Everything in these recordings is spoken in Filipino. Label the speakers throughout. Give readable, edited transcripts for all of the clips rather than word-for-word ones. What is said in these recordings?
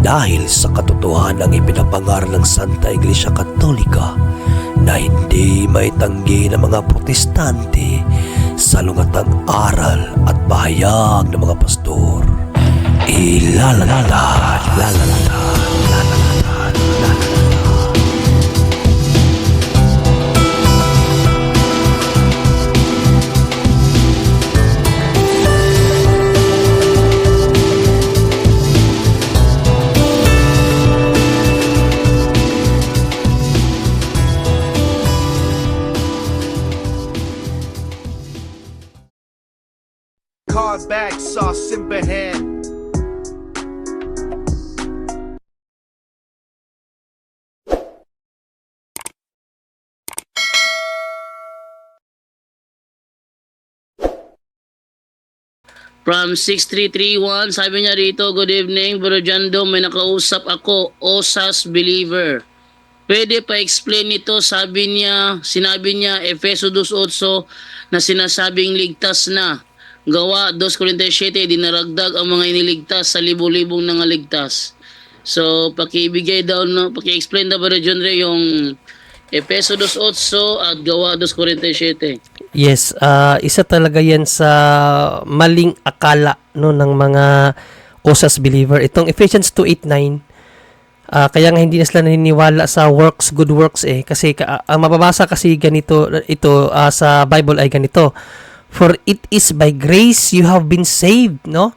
Speaker 1: dahil sa katotohanang ipinapangaral ng Santa Iglesia Katolika na hindi maitanggi ng mga protestante sa lungatang aral at bahayag ng mga pastor. Ilalatad, lalatad, lalatad, lalatad.
Speaker 2: Card bag sauce in hand.
Speaker 3: From 6331, sabi niya rito, good evening, Bro Jando, may nakausap ako, OSAS believer. Pwede pa explain ito, sinabi niya, Efeso 2.8 na sinasabing ligtas na. Gawa 2:47, dinaragdag ang mga iniligtas sa libo-libong nangaligtas. So, paki-explain daw Bro John Ray yung Efeso 2.8 at Gawa 2:47.
Speaker 4: Yes, isa talaga yan sa maling akala no ng mga OSAS believer. Itong Ephesians 2:8-9, kaya nga hindi na sila naniniwala sa good works kasi ang mababasa kasi ganito ito sa Bible ay ganito. For it is by grace you have been saved, no?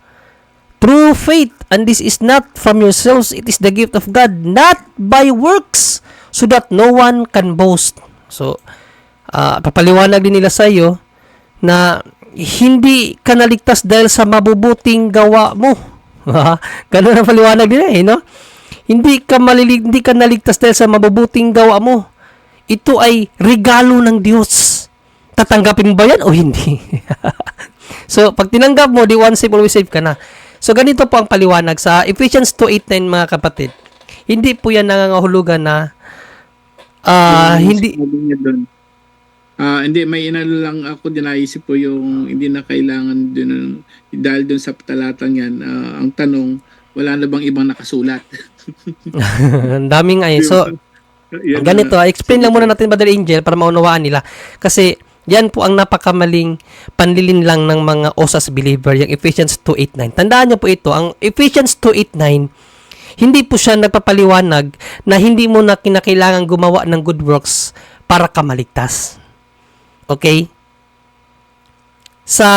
Speaker 4: Through faith, and this is not from yourselves, it is the gift of God, not by works, so that no one can boast. So, papaliwanag din nila sa iyo na hindi ka naligtas dahil sa mabubuting gawa mo. Ganun ang paliwanag nila no? Hindi ka naligtas dahil sa mabubuting gawa mo. Ito ay regalo ng Diyos. Tatanggapin mo ba yan o hindi? So, pag tinanggap mo, di once saved, always saved ka na. So, ganito po ang paliwanag sa Ephesians 2:8-9, mga kapatid. Hindi po yan nangangahulugan na hindi...
Speaker 5: Hindi, may inalo lang ako din naisip po yung hindi na kailangan dun, dahil dun sa talatang yan. Ang tanong, wala na bang ibang nakasulat?
Speaker 4: Ang daming ay. So, ganito, explain lang muna natin, Brother Angel, para maunawaan nila. Kasi, yan po ang napakamaling panlilin lang ng mga OSAS believer, yung Ephesians 2:8-9. Tandaan niyo po ito, ang Ephesians 2:8-9, hindi po siya nagpapaliwanag na hindi mo na kinakailangan gumawa ng good works para ka maligtas. Okay? Sa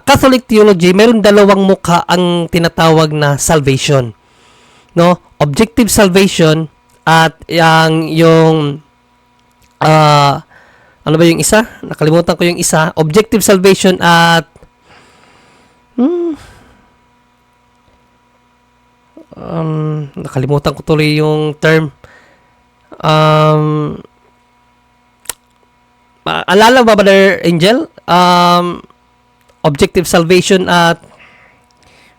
Speaker 4: Catholic theology, mayroon dalawang mukha ang tinatawag na salvation. No? Objective salvation at yung ano ba yung isa? Nakalimutan ko yung isa. Objective salvation at nakalimutan ko tuloy yung term. Alala ba, Brother Angel? Objective salvation at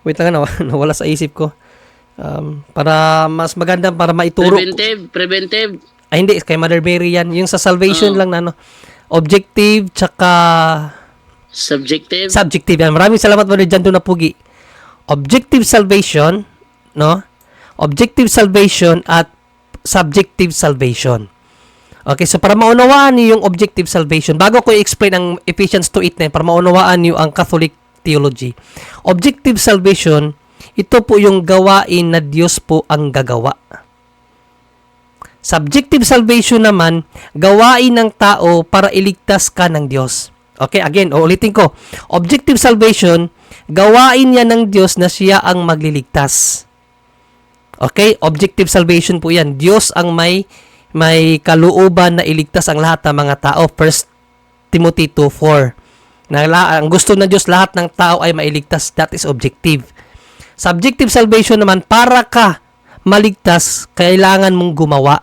Speaker 4: wait lang, nawala sa isip ko. Para mas maganda, para maituro.
Speaker 3: Preventive.
Speaker 4: Ay, hindi. Kay Mother Mary yan. Yung sa salvation lang na, objective, tsaka... Subjective yan. Maraming salamat mo rin dyan doon na pugi. Objective salvation, no? Objective salvation at subjective salvation. Okay, so para maunawaan niyo yung objective salvation, bago ko i-explain ang Ephesians 2:8-9, para maunawaan niyo ang Catholic theology. Objective salvation, ito po yung gawain na Diyos po ang gagawa. Subjective salvation naman, gawain ng tao para iligtas ka ng Diyos. Okay, again, uulitin ko. Objective salvation, gawain niya ng Diyos na siya ang magliligtas. Okay, objective salvation po yan. Diyos ang may kalooban na iligtas ang lahat ng mga tao. 1 Timothy 2:4. Ang gusto ng Diyos, lahat ng tao ay mailigtas. That is objective. Subjective salvation naman, para ka maligtas, kailangan mong gumawa.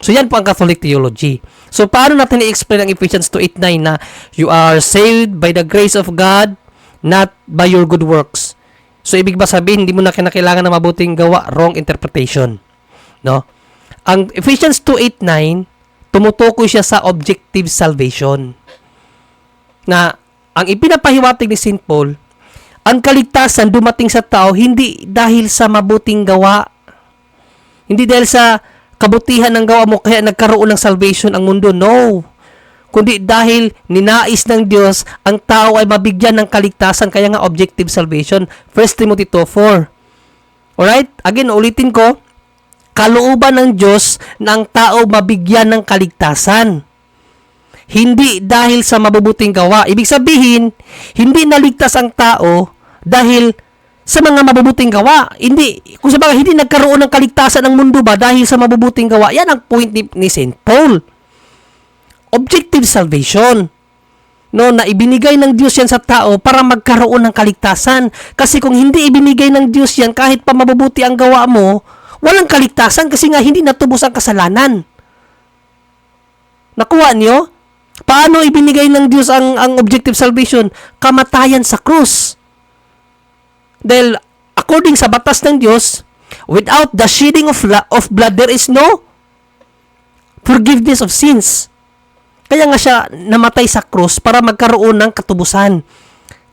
Speaker 4: So, yan po ang Catholic theology. So, paano natin i-explain ang Ephesians 2:8-9 na you are saved by the grace of God, not by your good works. So, ibig ba sabihin, hindi mo na kinakailangan na mabuting gawa? Wrong interpretation. No? Ang Ephesians 2:8-9, tumutukoy siya sa objective salvation. Na, ang ipinapahiwatig ni St. Paul, ang kaligtasan dumating sa tao hindi dahil sa mabuting gawa. Hindi dahil sa kabutihan ng gawa mo kaya nagkaroon ng salvation ang mundo. No. Kundi dahil ninais ng Diyos ang tao ay mabigyan ng kaligtasan, kaya nga objective salvation. 1 Timothy 2:4. Alright? Again, ulitin ko, kalooban ng Diyos na ang tao mabigyan ng kaligtasan. Hindi dahil sa mabubuting gawa. Ibig sabihin, hindi naligtas ang tao dahil sa mga mabubuting gawa. Hindi, kung sabaga, hindi nagkaroon ng kaligtasan ng mundo ba dahil sa mabubuting gawa. Yan ang point ni St. Paul. Objective salvation. No, na ibinigay ng Diyos yan sa tao para magkaroon ng kaligtasan. Kasi kung hindi ibinigay ng Diyos yan, kahit pa mabubuti ang gawa mo, walang kaligtasan kasi nga hindi natubos ang kasalanan. Nakuha niyo? Paano ibinigay ng Diyos ang objective salvation? Kamatayan sa krus. Dahil according sa batas ng Diyos, without the shedding of blood, there is no forgiveness of sins. Kaya nga siya namatay sa krus para magkaroon ng katubusan.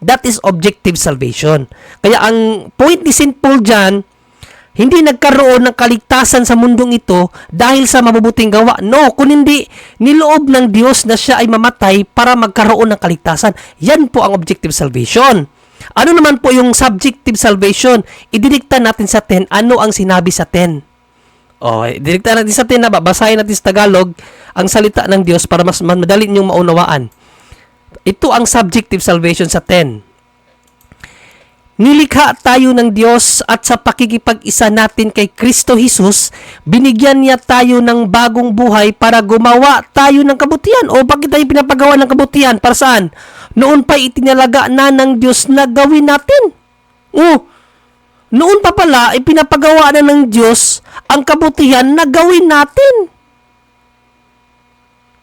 Speaker 4: That is objective salvation. Kaya ang point ni St. Paul dyan, hindi nagkaroon ng kaligtasan sa mundong ito dahil sa mabubuting gawa. No, kung hindi, niloob ng Diyos na siya ay mamatay para magkaroon ng kaligtasan. Yan po ang objective salvation. Ano naman po yung subjective salvation? Ididikta natin sa 10. Ano ang sinabi sa 10? Ididikta natin sa 10 na babasahin natin sa Tagalog ang salita ng Diyos para mas madali ninyong maunawaan. Ito ang subjective salvation sa 10. Nilikha tayo ng Diyos at sa pakikipag-isa natin kay Kristo Jesus, binigyan niya tayo ng bagong buhay para gumawa tayo ng kabutihan. O bakit tayo pinapagawa ng kabutihan? Para saan? Noon pa itinalaga na ng Diyos na gawin natin. Noon pa pala, ipinapagawa na ng Diyos ang kabutihan na gawin natin.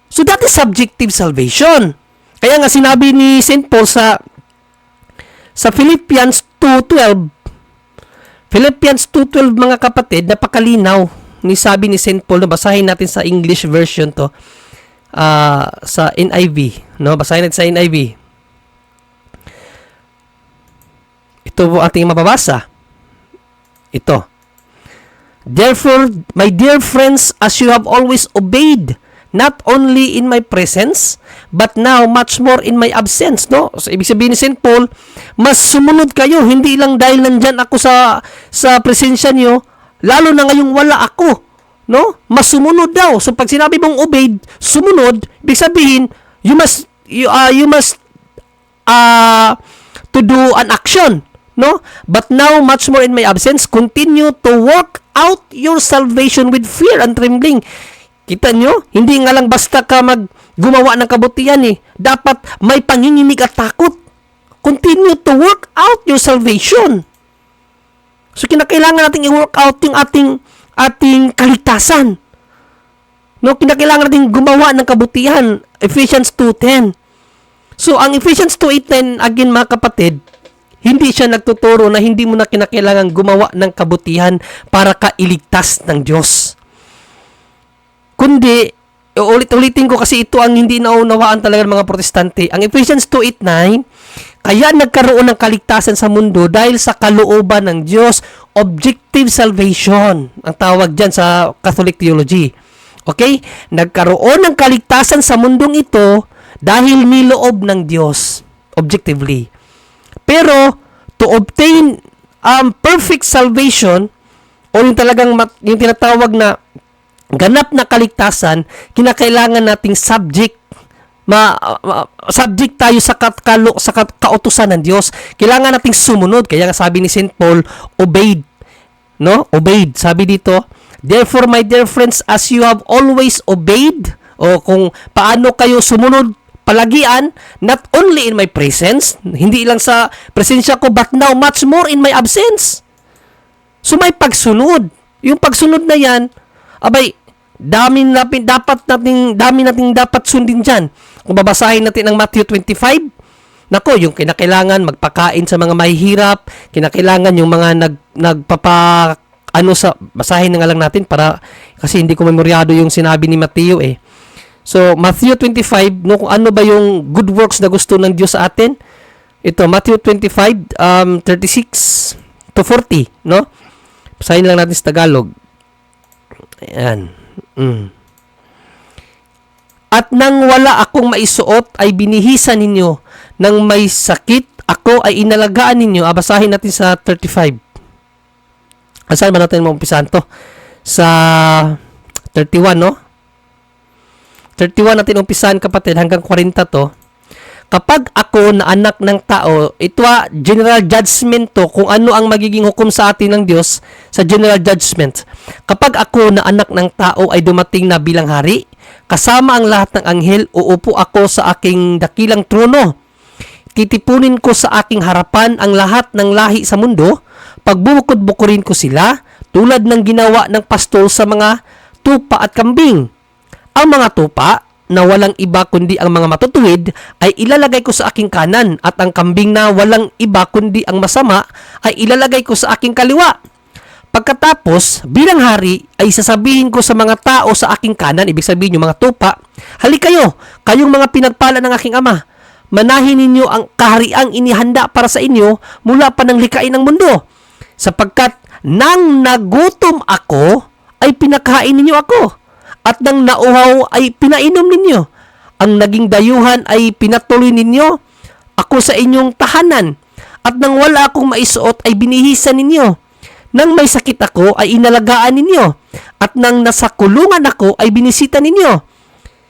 Speaker 4: So that is subjective salvation. Kaya nga sinabi ni St. Paul sa Philippians 2:12. Philippians 2:12 mga kapatid, napakalinaw ni sabi ni St. Paul. Basahin natin sa English version to. Sa NIV. No? Basahin natin sa NIV. Ito po ating mababasa. Ito. Therefore, my dear friends, as you have always obeyed, not only in my presence, but now much more in my absence. No? So, ibig sabihin ni St. Paul, mas sumunod kayo, hindi lang dahil nandyan ako sa presensya niyo, lalo na ngayong wala ako. No? Mas sumunod daw. So, pag sinabi mong obeyed, sumunod, ibig sabihin, you must to do an action. No? But now, much more in my absence, continue to work out your salvation with fear and trembling. Kita nyo? Hindi nga lang basta ka gumawa ng kabutihan eh. Dapat may panginginig at takot. Continue to work out your salvation. So, kinakailangan natin i-work out yung ating kaligtasan. No? Kinakailangan natin gumawa ng kabutihan. Ephesians 2:10. So, ang Ephesians 2:8-9, again mga kapatid, hindi siya nagtuturo na hindi mo na kinakailangan gumawa ng kabutihan para ka iligtas ng Diyos. Kundi, ulit-ulitin ko kasi ito ang hindi naunawaan talaga ng mga protestante. Ang Ephesians 2:8-9, kaya nagkaroon ng kaligtasan sa mundo dahil sa kalooban ng Diyos, objective salvation, ang tawag dyan sa Catholic theology. Okay? Nagkaroon ng kaligtasan sa mundong ito dahil niloob ng Diyos, objectively. Pero, to obtain perfect salvation, o yung talagang yung tinatawag na ganap na kaligtasan, kinakailangan nating subject tayo sa kautusan ng Diyos. Kailangan nating sumunod. Kaya nga sabi ni St. Paul, obeyed. No? Obeyed. Sabi dito, therefore, my dear friends, as you have always obeyed, o kung paano kayo sumunod, palagian, not only in my presence, hindi lang sa presensya ko, but now much more in my absence. So may pagsunod. Yung pagsunod na yan, abay, dami nating dapat sundin dyan. Kung babasahin natin ang Matthew 25, nako, yung kinakailangan magpakain sa mga mahihirap, kinakailangan yung mga basahin na nga lang natin para, kasi hindi ko memoryado yung sinabi ni Matthew eh. So, Matthew 25, no, kung ano ba yung good works na gusto ng Diyos sa atin? Ito, Matthew 25, 36 to 40, no? Basahin lang natin sa Tagalog. Ayan. At nang wala akong maisuot ay binihisan ninyo. Nang may sakit ako ay inalagaan ninyo. Basahin natin sa 35. Saan ba natin maumpisahan to? Sa 31, no? 31 natin umpisahan, kapatid, hanggang 40 to. Kapag ako na anak ng tao, ito general judgment to, kung ano ang magiging hukom sa atin ng Diyos sa general judgment. Kapag ako na anak ng tao ay dumating na bilang hari, kasama ang lahat ng anghel, uupo ako sa aking dakilang trono. Titipunin ko sa aking harapan ang lahat ng lahi sa mundo, pagbubukod-bukurin ko sila, tulad ng ginawa ng pastol sa mga tupa at kambing. Ang mga tupa na walang iba kundi ang mga matutuwid ay ilalagay ko sa aking kanan, at ang kambing na walang iba kundi ang masama ay ilalagay ko sa aking kaliwa. Pagkatapos, bilang hari, ay sasabihin ko sa mga tao sa aking kanan, ibig sabihin yung mga tupa, halik kayo, kayong mga pinagpala ng aking ama. Manahin ninyo ang kahariang inihanda para sa inyo mula pa ng likain ng mundo. Sapagkat nang nagutom ako, ay pinakain ninyo ako. At nang nauhaw ay pinainom ninyo. Ang naging dayuhan ay pinatuloy ninyo ako sa inyong tahanan. At nang wala akong maisuot ay binihisan ninyo. Nang may sakit ako ay inalagaan ninyo. At nang nasa kulungan ako ay binisita ninyo.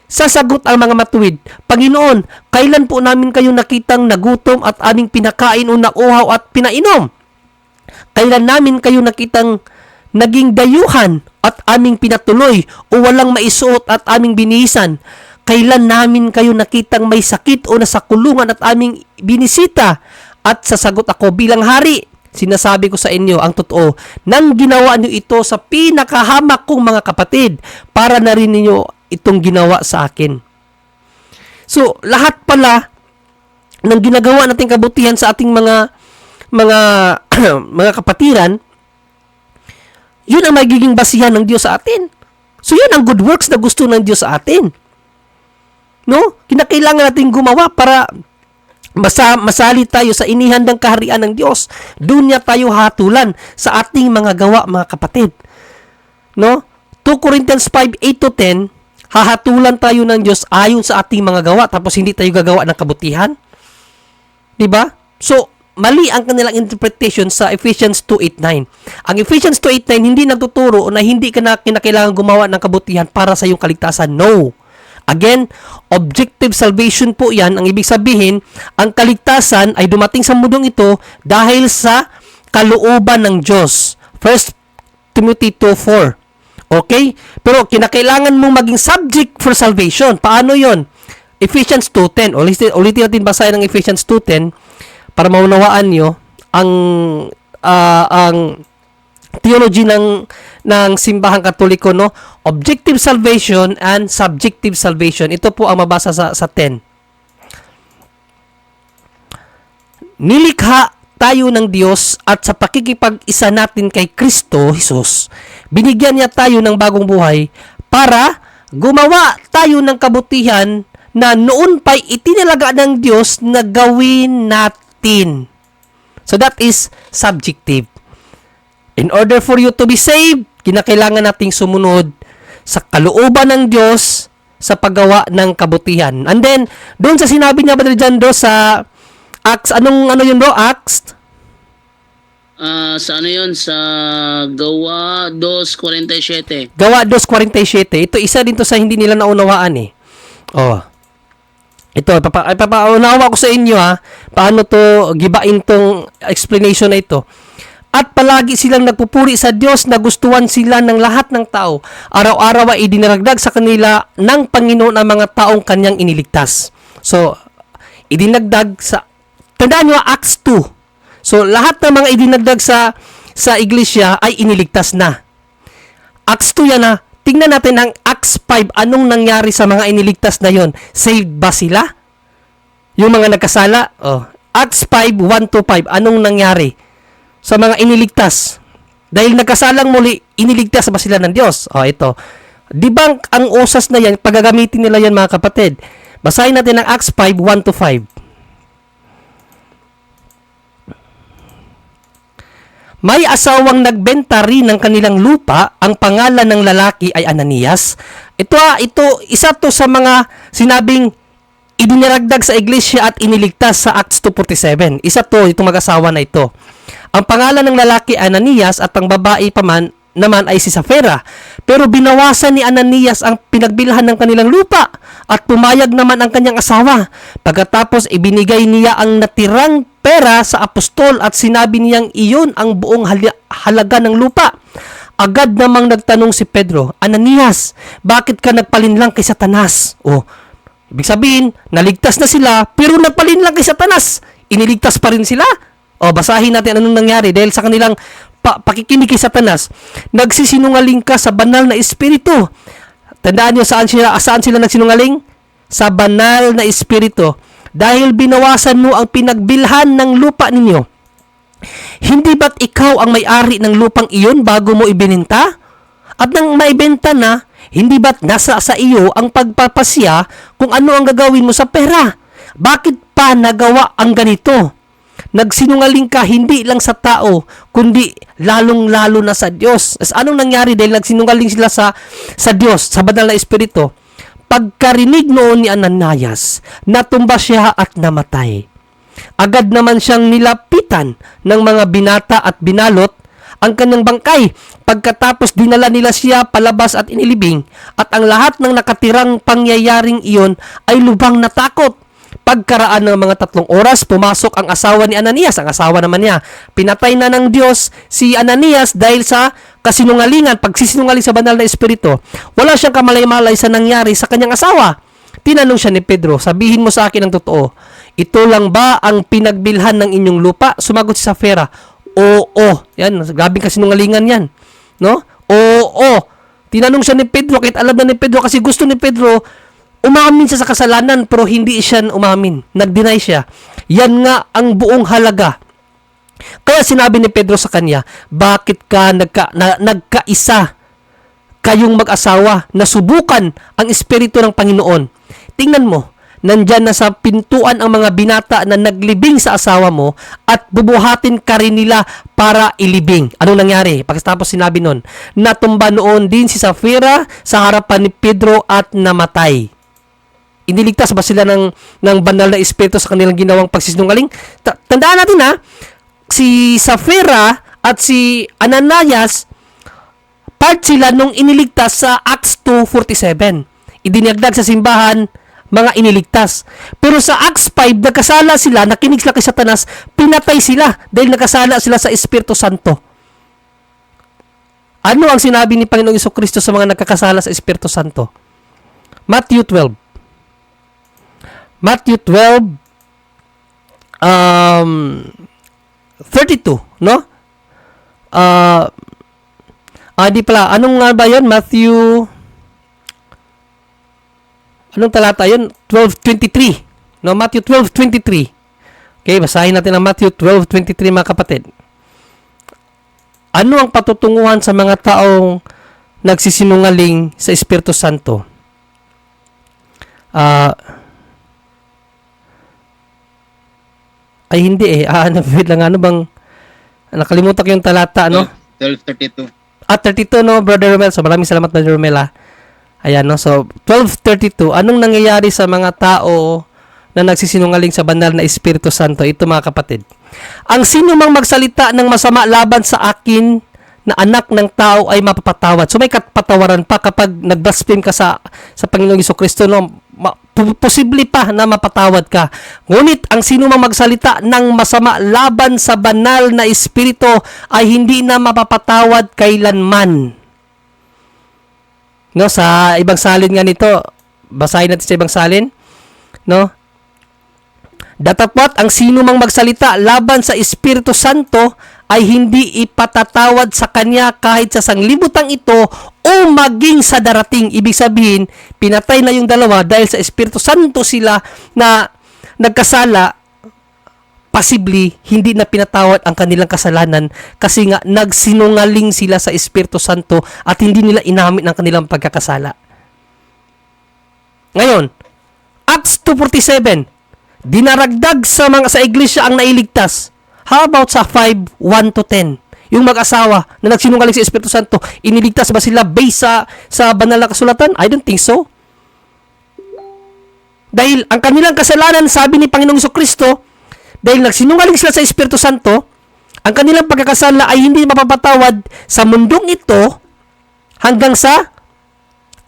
Speaker 4: Sasagot ang mga matuwid, Panginoon, kailan po namin kayo nakitang nagutom at aming pinakain o nauhaw at pinainom? Kailan namin kayo nakitang naging dayuhan at aming pinatuloy o walang maisuot at aming binihisan? Kailan namin kayo nakitang may sakit o nasa kulungan at aming binisita? At sasagot ako, bilang hari, sinasabi ko sa inyo ang totoo, nang ginawa niyo ito sa pinakahamak kong mga kapatid, para na rin ninyo itong ginawa sa akin. So, lahat pala ng ginagawa nating kabutihan sa ating mga mga kapatiran, yun ang magiging basihan ng Diyos sa atin. So, yun ang good works na gusto ng Diyos sa atin. No? Kinakailangan natin gumawa para masali tayo sa inihandang kaharian ng Diyos. Doon niya tayo hatulan sa ating mga gawa, mga kapatid. No? 2 Corinthians 5:8-10, hahatulan tayo ng Diyos ayon sa ating mga gawa, tapos hindi tayo gagawa ng kabutihan. 'Di ba? So, mali ang kanilang interpretation sa Ephesians 2:8-9. Ang Ephesians 2:8-9 hindi nagtuturo na hindi ka na kinakailangan gumawa ng kabutihan para sa iyong kaligtasan. No. Again, objective salvation po yan. Ang ibig sabihin, ang kaligtasan ay dumating sa mundong ito dahil sa kalooban ng Diyos. 1 Timothy 2:4. Okay? Pero kinakailangan mong maging subject for salvation. Paano yon? Ephesians 2:10. Ulitin natin basahin ng Ephesians 2:10 para maunawaan nyo ang theology ng simbahang Katoliko, no? Objective salvation and subjective salvation. Ito po ang mabasa sa 10. Nilikha tayo ng Diyos at sa pakikipag-isa natin kay Kristo Jesus, binigyan niya tayo ng bagong buhay para gumawa tayo ng kabutihan na noon pa'y itinalaga ng Diyos na gawin natin. So that is subjective. In order for you to be saved, kinakailangan nating sumunod sa kalooban ng Diyos sa paggawa ng kabutihan. And then, doon sa sinabi niya, Brother Jando, sa Acts, ano yun bro? Acts?
Speaker 3: Sa ano yun? Sa Gawa 2:47.
Speaker 4: Gawa 2:47. Ito, isa din to sa hindi nila naunawaan eh. Oh. Ito, papaunawa ko sa inyo paano to gibain tong explanation na ito. At palagi silang nagpupuri sa Diyos na gustuhan sila ng lahat ng tao. Araw-araw ay idinaragdag sa kanila ng Panginoon ang mga taong kanyang iniligtas. So, idinagdag sa, tandaan nyo, Acts 2. So, lahat ng mga idinagdag sa iglesia ay iniligtas na. Acts 2 yan ha. Tingnan natin ang Acts 5. Anong nangyari sa mga iniligtas na yon? Saved ba sila? Yung mga nagkasala? Oh. Acts 5, 1-5. Anong nangyari sa mga iniligtas? Dahil nagkasalang muli, iniligtas ba sila ng Diyos? Oh, ito. Di ba ang usas na yan, pagagamitin nila yan mga kapatid? Basahin natin ang Acts 5, 1-5. May asawang nagbenta rin ng kanilang lupa, ang pangalan ng lalaki ay Ananias. Ito isa to sa mga sinabing idinaragdag sa iglesia at iniligtas sa Acts 2:47. Isa to, itong mag-asawa na ito. Ang pangalan ng lalaki ay Ananias at ang babae naman ay si Safira. Pero binawasan ni Ananias ang pinagbilhan ng kanilang lupa at pumayag naman ang kanyang asawa. Pagkatapos ibinigay niya ang natirang pera sa apostol at sinabi niyang iyon ang buong halaga ng lupa. Agad namang nagtanong si Pedro, Ananias, bakit ka nagpalinlang kay Satanas? Ibig sabihin, naligtas na sila pero nagpalinlang kay Satanas. Iniligtas pa rin sila? Basahin natin anong nangyari dahil sa kanilang pakikinig kay Satanas. Nagsisinungaling ka sa banal na espiritu. Tandaan niyo saan sila nagsinungaling? Sa banal na espiritu. Dahil binawasan mo ang pinagbilhan ng lupa ninyo. Hindi ba't ikaw ang may-ari ng lupang iyon bago mo ibininta? At nang maibenta na, hindi ba't nasa sa iyo ang pagpapasya kung ano ang gagawin mo sa pera? Bakit pa nagawa ang ganito? Nagsinungaling ka hindi lang sa tao, kundi lalong-lalo na sa Diyos. Anong nangyari dahil nagsinungaling sila sa Diyos, sa banal na espiritu? Pagkarinig noon ni Ananias, natumba siya at namatay. Agad naman siyang nilapitan ng mga binata at binalot ang kanyang bangkay. Pagkatapos dinala nila siya palabas at inilibing, at ang lahat ng nakatirang pangyayaring iyon ay lubhang natakot. Pagkaraan ng mga 3 oras, pumasok ang asawa ni Ananias, ang asawa naman niya. Pinatay na ng Diyos si Ananias dahil sa kasinungalingan, pagsisinungaling sa banal na espiritu. Wala siyang kamalay-malay sa nangyari sa kanyang asawa. Tinanong siya ni Pedro, sabihin mo sa akin ang totoo. Ito lang ba ang pinagbilhan ng inyong lupa? Sumagot si Safira, oo. Yan, grabing kasinungalingan yan. No? Oo. Tinanong siya ni Pedro, kahit alam na ni Pedro, kasi gusto ni Pedro, umamin siya sa kasalanan, pero hindi siya umamin. Nag-deny siya. Yan nga ang buong halaga. Kaya sinabi ni Pedro sa kanya, bakit ka nagkaisa kayong mag-asawa na subukan ang espiritu ng Panginoon? Tingnan mo, nandyan na sa pintuan ang mga binata na naglibing sa asawa mo at bubuhatin ka rin nila para ilibing. Anong nangyari? Pagkatapos sinabi nun, natumba noon din si Safira sa harapan ni Pedro at namatay. Iniligtas ba sila ng banal na espiritu sa kanilang ginawang pagsisinungaling? Tandaan natin si Safira at si Ananias, part sila nung iniligtas sa Acts 2:47. Idinagdag sa simbahan, mga iniligtas. Pero sa Acts 5, nagkasala sila, nakinig sila kay Satanas, pinatay sila dahil nagkasala sila sa Espiritu Santo. Ano ang sinabi ni Panginoong Jesucristo sa mga nagkakasala sa Espiritu Santo? Matthew 12, no? 32, no? Di pala. Anong nga ba yun? Anong talata yun? 12:23. No, Matthew 12:23. Okay, basahin natin ang Matthew 12:23, mga kapatid. Ano ang patutunguhan sa mga taong nagsisinungaling sa Espiritu Santo? Ay hindi wait lang, ano bang nakalimutan ko yung talata, no?
Speaker 3: 12:32.
Speaker 4: 32, no, Brother Romel. So maraming salamat, Brother Romel. Ayan, no. So 12:32, anong nangyayari sa mga tao na nagsisinungaling sa banal na Espiritu Santo? Ito, mga kapatid. Ang sino mang magsalita ng masama laban sa akin na anak ng tao ay mapapatawad. So may kapatawaran pa kapag nag-blaspheme ka sa Panginoong Jesucristo, no? Posible pa na mapatawad ka. Ngunit ang sino mang magsalita ng masama laban sa banal na espiritu ay hindi na mapapatawad kailanman. No, sa ibang salin nga nito, basahin natin sa ibang salin, no? Datapwat ang sino mang magsalita laban sa Espiritu Santo ay hindi ipatatawad sa kanya kahit sa sanglibutang ito o maging sa darating. Ibig sabihin, pinatay na yung dalawa dahil sa Espiritu Santo sila na nagkasala, possibly hindi na pinatawad ang kanilang kasalanan kasi nga nagsinungaling sila sa Espiritu Santo at hindi nila inamin ang kanilang pagkakasala. Ngayon, Acts 2:47, dinaragdag sa iglesia ang nailigtas. How about sa 5:1-10? yung mag-asawa na nagsinungaling sa Espiritu Santo, iniligtas ba sila based sa banal na kasulatan? I don't think so. Dahil ang kanilang kasalanan, sabi ni Panginoong Jesucristo, dahil nagsinungaling sila sa Espiritu Santo, ang kanilang pagkakasala ay hindi mapapatawad sa mundong ito hanggang sa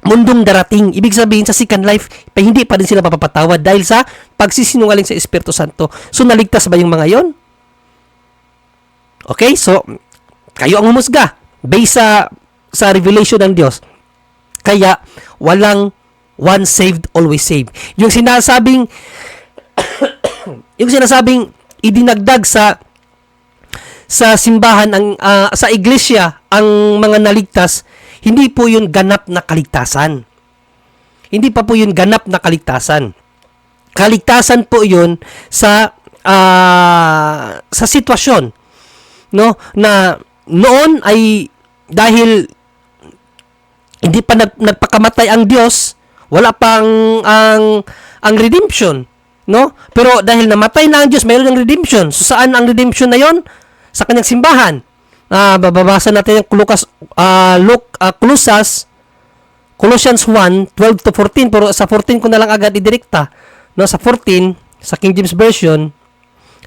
Speaker 4: mundong darating. Ibig sabihin sa second life, hindi pa rin sila mapapatawad dahil sa pagsisinungaling sa Espiritu Santo. So, naligtas ba yung mga yon? Okay, so, kayo ang humusga based sa revelation ng Diyos. Kaya, walang one saved, always saved. Yung sinasabing idinagdag sa simbahan, sa iglesia, ang mga naligtas, hindi po yun ganap na kaligtasan. Hindi pa po yun ganap na kaligtasan. Kaligtasan po yun sa sitwasyon, no, na noon ay dahil hindi pa nagpakamatay ang Diyos, wala pang ang redemption, no? Pero dahil namatay na ang Diyos, mayroon ng redemption. So saan ang redemption na yon? Sa kanyang simbahan. Bababasa natin yung Colossians 1:12 to 14, pero sa 14 ko na lang agad idirekta, no? Sa 14 sa King James Version,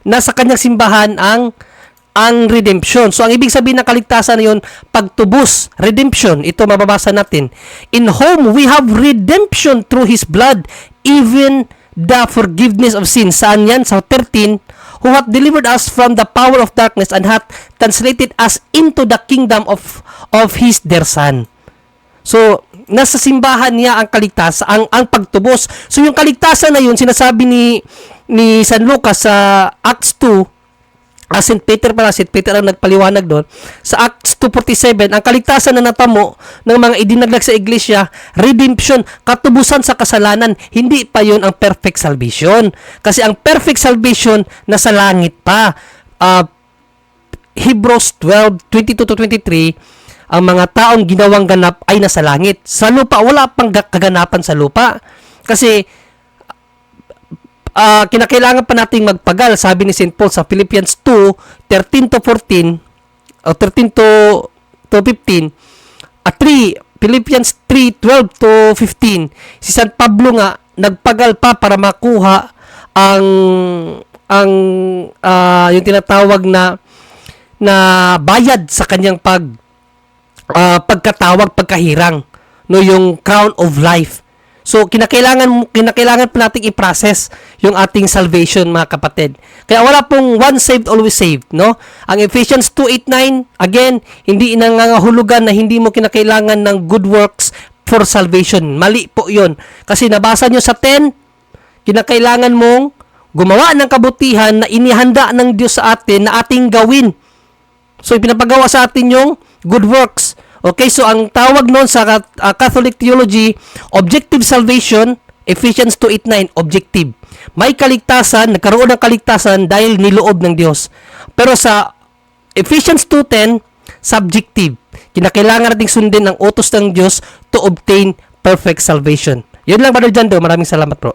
Speaker 4: nasa kanyang simbahan ang redemption. So, ang ibig sabihin ng kaligtasan na yun, pagtubos, redemption. Ito mababasa natin. In whom we have redemption through His blood, even the forgiveness of sins. Saan yan? Sa 13, who hath delivered us from the power of darkness and hath translated us into the kingdom of His dear Son. So, nasa simbahan niya ang kaligtasan, ang pagtubos. So, yung kaligtasan na yun, sinasabi ni San Lucas sa Acts 2, St. Peter ang nagpaliwanag doon. Sa Acts 2:47, ang kaligtasan na natamo ng mga idinaglag sa iglesia, redemption, katubusan sa kasalanan, hindi pa yun ang perfect salvation. Kasi ang perfect salvation nasa langit pa. Hebrews 12:22 to 23, ang mga taong ginawang ganap ay nasa langit. Sa lupa, wala pang kaganapan sa lupa. Kasi kinakailangan pa nating magpagal, sabi ni St. Paul sa Philippians 2:13 to 14 o 13 to 15, Philippians 3:12 to 15. Si San Pablo nga nagpagal pa para makuha ang yung tinatawag na bayad sa kanyang pagkatawag, pagkahirang, no, yung crown of life. So, kinakailangan pa nating i-process yung ating salvation, mga kapatid. Kaya wala pong one saved, always saved, no? Ang Ephesians 2:8-9, again, hindi nangangahulugan na hindi mo kinakailangan ng good works for salvation. Mali po yun. Kasi nabasa nyo sa 10, kinakailangan mong gumawa ng kabutihan na inihanda ng Diyos sa atin na ating gawin. So, pinapagawa sa atin yung good works. Okay, so ang tawag noon sa Catholic theology, objective salvation, Ephesians 2:8-9, objective. May kaligtasan, nagkaroon ng kaligtasan dahil niloob ng Diyos. Pero sa Ephesians 2:10, subjective. Kinakailangan nating sundin ang utos ng Diyos to obtain perfect salvation. Yun lang, Brother Jando. Maraming salamat, bro.